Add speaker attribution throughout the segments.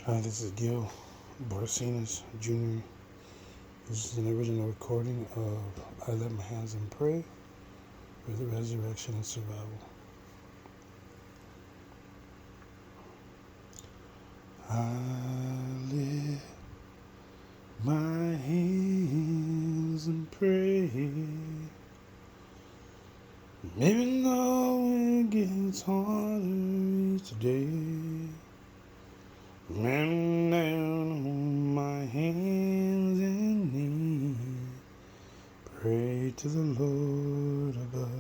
Speaker 1: Hi, this is Gil Sanise Jr. This is an original recording of I Let My Hands and Pray for the Resurrection and Survival. I lift my hands and pray, even though it gets harder each day. Man down on my hands and knees, pray to the Lord above.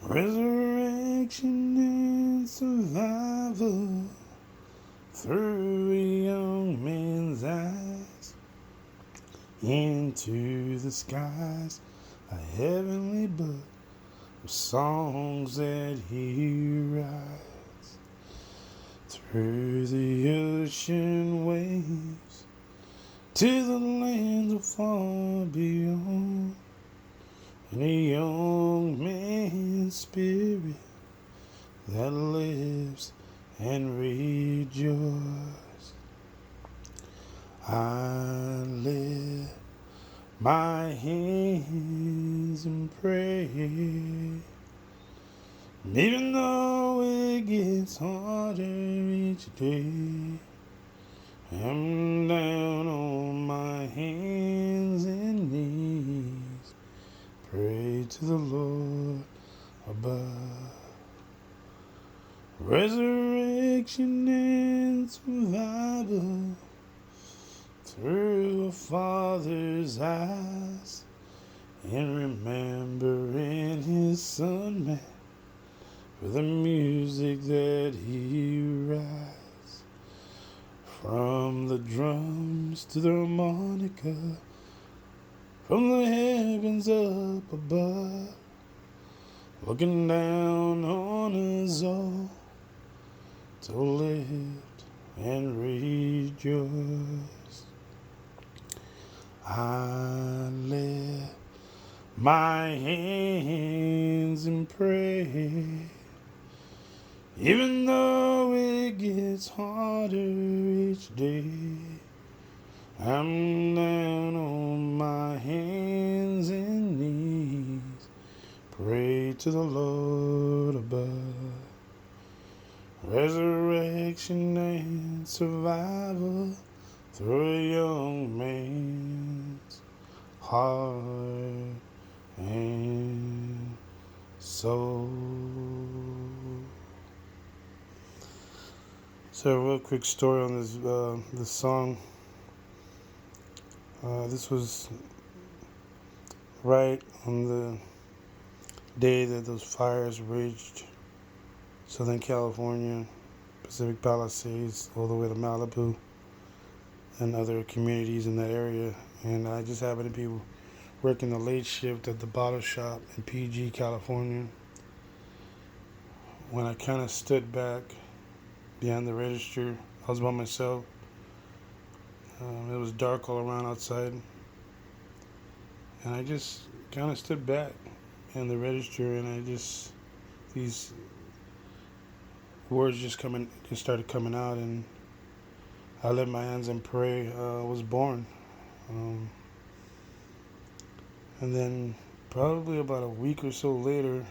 Speaker 1: Resurrection and survival through a young man's eyes, into the skies, a heavenly book of songs that he writes. Through the ocean waves, to the lands of far beyond, in a young man's spirit that lives and rejoices. I lift my hands and pray, even though it gets harder each day. I'm down on my hands and knees, pray to the Lord above. Resurrection and survival through a father's eyes, and remembering his son man for the music that he writes. From the drums to the harmonica, from the heavens up above, looking down on us all to lift and rejoice. I lift my hands and pray, even though it gets harder each day. I'm down on my hands and knees, pray to the Lord above. Resurrection and survival through a young man's heart and soul. So, a real quick story on this song. This was right on the day that those fires raged Southern California, Pacific Palisades, all the way to Malibu and other communities in that area. And I just happened to be working the late shift at the bottle shop in PG, California, when I kind of stood back behind the register. I was by myself. It was dark all around outside, and I just kind of stood back behind the register, and these words just started coming out, and I let my hands and pray. Was born, and then probably about a week or so later.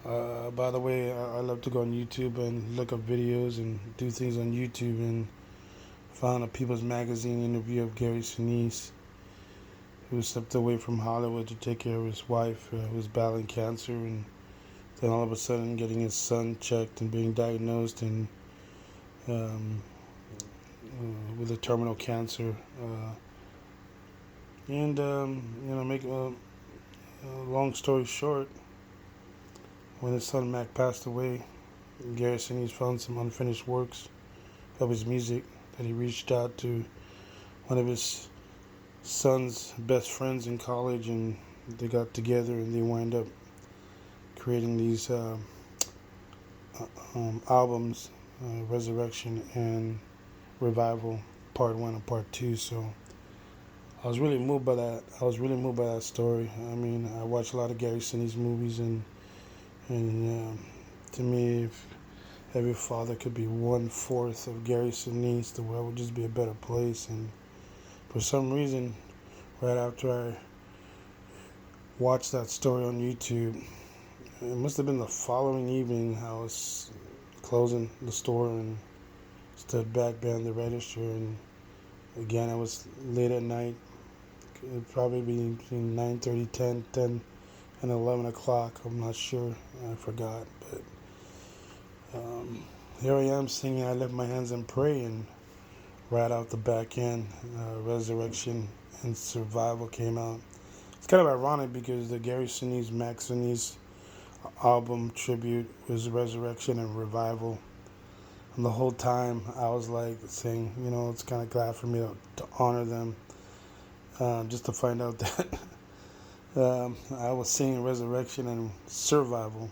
Speaker 1: By the way, I love to go on YouTube and look up videos and do things on YouTube, and found a People's Magazine interview of Gary Sanise, who stepped away from Hollywood to take care of his wife, who was battling cancer, and then all of a sudden getting his son checked and being diagnosed and with a terminal cancer. Make a long story short, when his son Mac passed away, Gary Sanise found some unfinished works of his music that he reached out to one of his son's best friends in college, and they got together and they wind up creating these albums, Resurrection and Revival, Part 1 and Part 2. So I was really moved by that. Story. I mean, I watch a lot of Gary Sinise movies, and to me, every father could be 1/4 of Gary Sanise, the world would just be a better place. And for some reason, right after I watched that story on YouTube, it must have been the following evening, I was closing the store and stood back behind the register, and again, it was late at night. It'd probably be between 9:30, 10, and 11 o'clock. I'm not sure. I forgot. But here I am singing I Lift My Hands and Pray, and right out the back end, Resurrection and Survival came out. It's kind of ironic because the Gary Sanise, Max Sanise album tribute was Resurrection and Revival. And the whole time I was like saying, it's kind of glad for me to honor them, just to find out that I was singing Resurrection and Survival.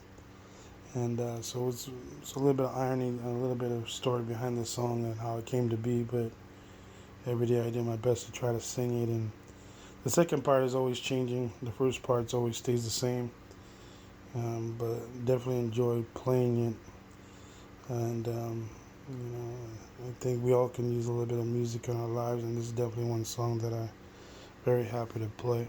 Speaker 1: And so it's a little bit of irony and a little bit of story behind the song and how it came to be. But every day I did my best to try to sing it. And the second part is always changing. The first part always stays the same. But definitely enjoy playing it. And, I think we all can use a little bit of music in our lives. And this is definitely one song that I'm very happy to play.